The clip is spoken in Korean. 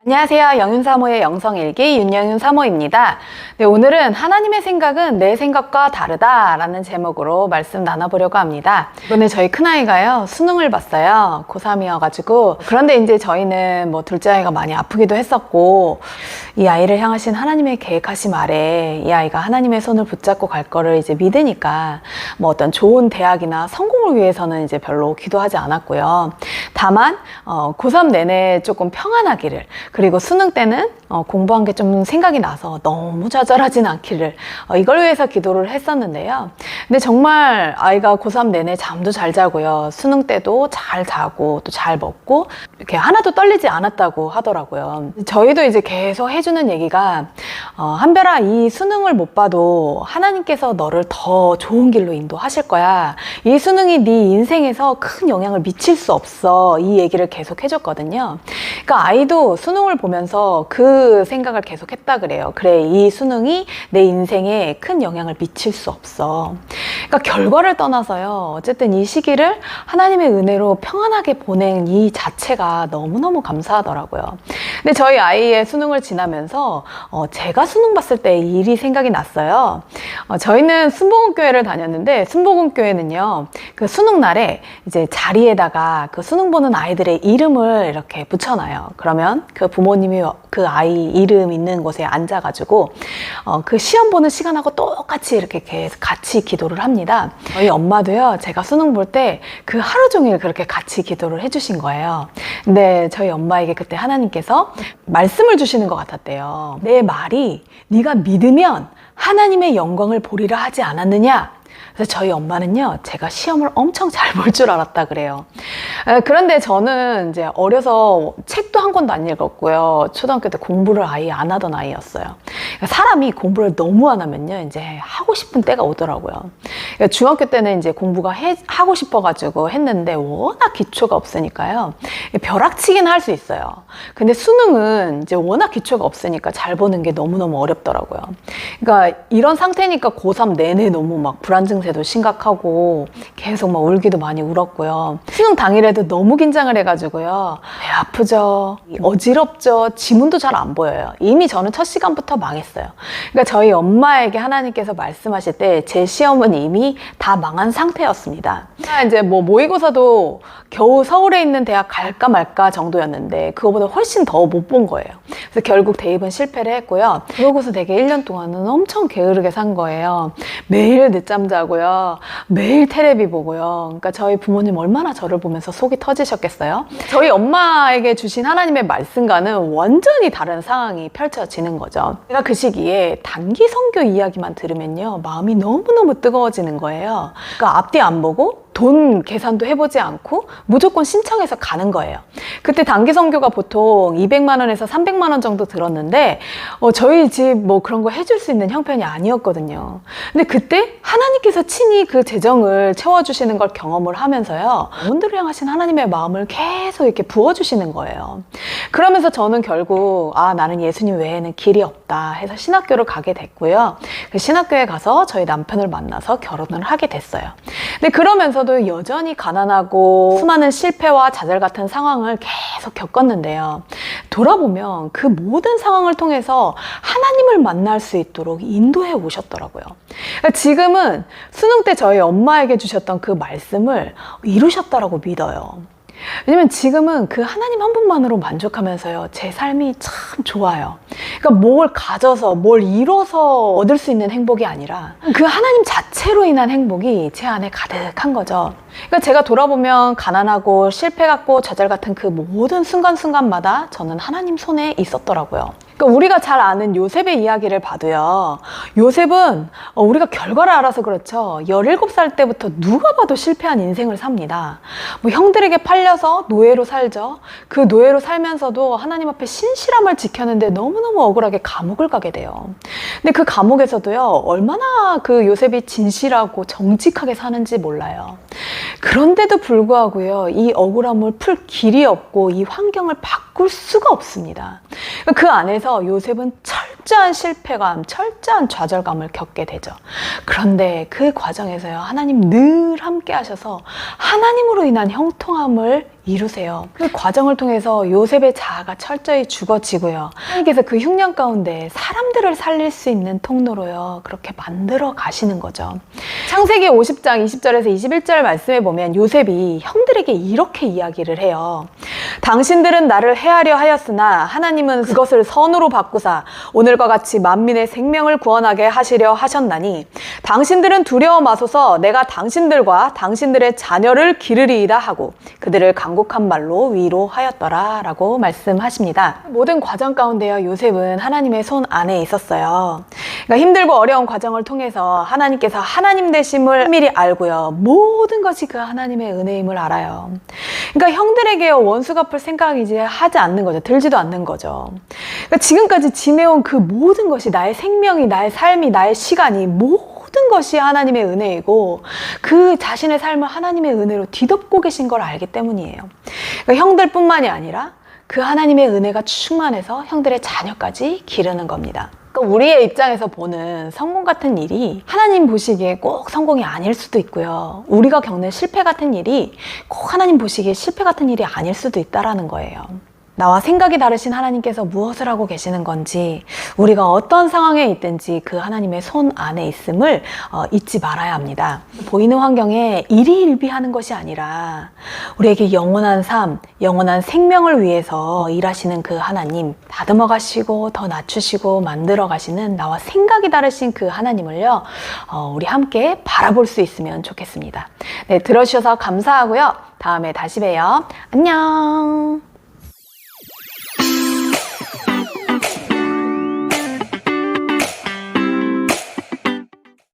안녕하세요. 영윤사모의 영성일기 윤영윤사모입니다. 네, 오늘은 하나님의 생각은 내 생각과 다르다라는 제목으로 말씀 나눠보려고 합니다. 이번에 저희 큰아이가요, 수능을 봤어요. 고3이어가지고. 그런데 이제 저희는 둘째 아이가 많이 아프기도 했었고, 이 아이를 향하신 하나님의 계획하심 아래 이 아이가 하나님의 손을 붙잡고 갈 거를 이제 믿으니까 어떤 좋은 대학이나 성공을 위해서는 이제 별로 기도하지 않았고요. 다만 고3 내내 조금 평안하기를, 그리고 수능 때는 공부한 게 좀 생각이 나서 너무 좌절하진 않기를, 이걸 위해서 기도를 했었는데요. 근데 정말 아이가 고3 내내 잠도 잘 자고요. 수능 때도 잘 자고 또 잘 먹고 이렇게 하나도 떨리지 않았다고 하더라고요. 저희도 이제 계속 해주는 얘기가 한별아, 이 수능을 못 봐도 하나님께서 너를 더 좋은 길로 인도하실 거야. 이 수능이 네 인생에서 큰 영향을 미칠 수 없어. 이 얘기를 계속 해줬거든요. 그러니까 아이도 수능을 보면서 그 생각을 계속 했다 그래요. 그래, 이 수능이 내 인생에 큰 영향을 미칠 수 없어. 그러니까 결과를 떠나서요, 어쨌든 이 시기를 하나님의 은혜로 평안하게 보낸 이 자체가 너무너무 감사하더라고요. 근데 저희 아이의 수능을 지나면서 제가 수능 봤을 때 이 일이 생각이 났어요. 저희는 순복음교회를 다녔는데, 순복음교회는요, 그 수능 날에 이제 자리에다가 그 수능 보는 아이들의 이름을 이렇게 붙여놔요. 그러면 그 부모님이 그 아이 이름 있는 곳에 앉아가지고 그 시험 보는 시간하고 똑같이 이렇게 계속 같이 기도를 합니다. 저희 엄마도요, 제가 수능 볼 때 그 하루 종일 그렇게 같이 기도를 해주신 거예요. 근데 저희 엄마에게 그때 하나님께서 말씀을 주시는 것 같았대요. 내 말이 네가 믿으면 하나님의 영광을 보리라 하지 않았느냐? 그래서 저희 엄마는요, 제가 시험을 엄청 잘 볼 줄 알았다 그래요. 그런데 저는 이제 어려서 책도 한 권도 안 읽었고요. 초등학교 때 공부를 아예 안 하던 아이였어요. 사람이 공부를 너무 안 하면요, 이제 하고 싶은 때가 오더라고요. 중학교 때는 이제 공부가 하고 싶어가지고 했는데 워낙 기초가 없으니까요, 벼락치기는 할 수 있어요. 근데 수능은 이제 워낙 기초가 없으니까 잘 보는 게 너무너무 어렵더라고요. 그러니까 이런 상태니까 고3 내내 너무 막 불안 증세도 심각하고 계속 막 울기도 많이 울었고요. 수능 당일에도 너무 긴장을 해가지고요. 배 아프죠, 어지럽죠, 지문도 잘 안 보여요. 이미 저는 첫 시간부터 망했어요. 그러니까 저희 엄마에게 하나님께서 말씀하실 때 제 시험은 이미 다 망한 상태였습니다. 이제 모의고사도 겨우 서울에 있는 대학 갈까 말까 정도였는데 그거보다 훨씬 더 못 본 거예요. 그래서 결국 대입은 실패를 했고요. 그러고서 되게 1년 동안은 엄청 게으르게 산 거예요. 매일 늦잠 자고요, 매일 테레비 보고요. 그러니까 저희 부모님 얼마나 저를 보면서 속이 터지셨겠어요. 저희 엄마에게 주신 하나님의 말씀과는 완전히 다른 상황이 펼쳐지는 거죠. 제가 그 시기에 단기 선교 이야기만 들으면요, 마음이 너무너무 뜨거워지는 거예요. 그러니까 앞뒤 안 보고 돈 계산도 해보지 않고 무조건 신청해서 가는 거예요. 그때 단기 선교가 보통 200만 원에서 300만 원 정도 들었는데 저희 집 그런 거 해줄 수 있는 형편이 아니었거든요. 근데 그때 하나님께서 친히 그 재정을 채워주시는 걸 경험을 하면서요, 영혼들을 향하신 하나님의 마음을 계속 이렇게 부어주시는 거예요. 그러면서 저는 결국 나는 예수님 외에는 길이 없다 해서 신학교를 가게 됐고요. 그 신학교에 가서 저희 남편을 만나서 결혼을 하게 됐어요. 근데 그러면서 여전히 가난하고 수많은 실패와 좌절 같은 상황을 계속 겪었는데요, 돌아보면 그 모든 상황을 통해서 하나님을 만날 수 있도록 인도해 오셨더라고요. 지금은 수능 때 저희 엄마에게 주셨던 그 말씀을 이루셨다라고 믿어요. 왜냐면 지금은 그 하나님 한 분만으로 만족하면서요, 제 삶이 참 좋아요. 그러니까 뭘 가져서 뭘 이뤄서 얻을 수 있는 행복이 아니라 그 하나님 자체로 인한 행복이 제 안에 가득한 거죠. 그러니까 제가 돌아보면 가난하고 실패 같고 좌절 같은 그 모든 순간순간마다 저는 하나님 손에 있었더라고요. 그러니까 우리가 잘 아는 요셉의 이야기를 봐도요, 요셉은 우리가 결과를 알아서 그렇죠, 17살 때부터 누가 봐도 실패한 인생을 삽니다. 형들에게 팔려서 노예로 살죠. 그 노예로 살면서도 하나님 앞에 신실함을 지켰는데 너무너무 억울하게 감옥을 가게 돼요. 근데 그 감옥에서도요, 얼마나 그 요셉이 진실하고 정직하게 사는지 몰라요. 그런데도 불구하고요, 이 억울함을 풀 길이 없고 이 환경을 바꿀 수가 없습니다. 그 안에서 요셉은 철저한 실패감, 철저한 좌절감을 겪게 되죠. 그런데 그 과정에서요, 하나님 늘 함께 하셔서 하나님으로 인한 형통함을 이루세요. 그 과정을 통해서 요셉의 자아가 철저히 죽어지고요. 하나님께서 그 흉년 가운데 사람들을 살릴 수 있는 통로로요. 그렇게 만들어 가시는 거죠. 창세기 50장 20절에서 21절 말씀에 보면 요셉이 형들에게 이렇게 이야기를 해요. 당신들은 나를 해하려 하였으나 하나님은 그것을 선으로 바꾸사 오늘과 같이 만민의 생명을 구원하게 하시려 하셨나니 당신들은 두려워 마소서 내가 당신들과 당신들의 자녀를 기르리이다 하고 그들을 간곡한 말로 위로하였더라 라고 말씀하십니다. 모든 과정 가운데요 요셉은 하나님의 손 안에 있었어요. 그러니까 힘들고 어려운 과정을 통해서 하나님께서 하나님 되심을 미리 알고요 모든 것이 그 하나님의 은혜임을 알아요. 그러니까 형들에게 원수 갚을 생각이 이제 하지 않는 거죠. 들지도 않는 거죠. 그러니까 지금까지 지내온 그 모든 것이 나의 생명이 나의 삶이 나의 시간이 모든 것이 하나님의 은혜이고 그 자신의 삶을 하나님의 은혜로 뒤덮고 계신 걸 알기 때문이에요. 그러니까 형들뿐만이 아니라 그 하나님의 은혜가 충만해서 형들의 자녀까지 기르는 겁니다. 그러니까 우리의 입장에서 보는 성공 같은 일이 하나님 보시기에 꼭 성공이 아닐 수도 있고요. 우리가 겪는 실패 같은 일이 꼭 하나님 보시기에 실패 같은 일이 아닐 수도 있다라는 거예요. 나와 생각이 다르신 하나님께서 무엇을 하고 계시는 건지 우리가 어떤 상황에 있든지 그 하나님의 손 안에 있음을 잊지 말아야 합니다. 보이는 환경에 일희일비하는 것이 아니라 우리에게 영원한 삶, 영원한 생명을 위해서 일하시는 그 하나님 다듬어 가시고 더 낮추시고 만들어 가시는 나와 생각이 다르신 그 하나님을요 우리 함께 바라볼 수 있으면 좋겠습니다. 네, 들어주셔서 감사하고요. 다음에 다시 봬요. 안녕.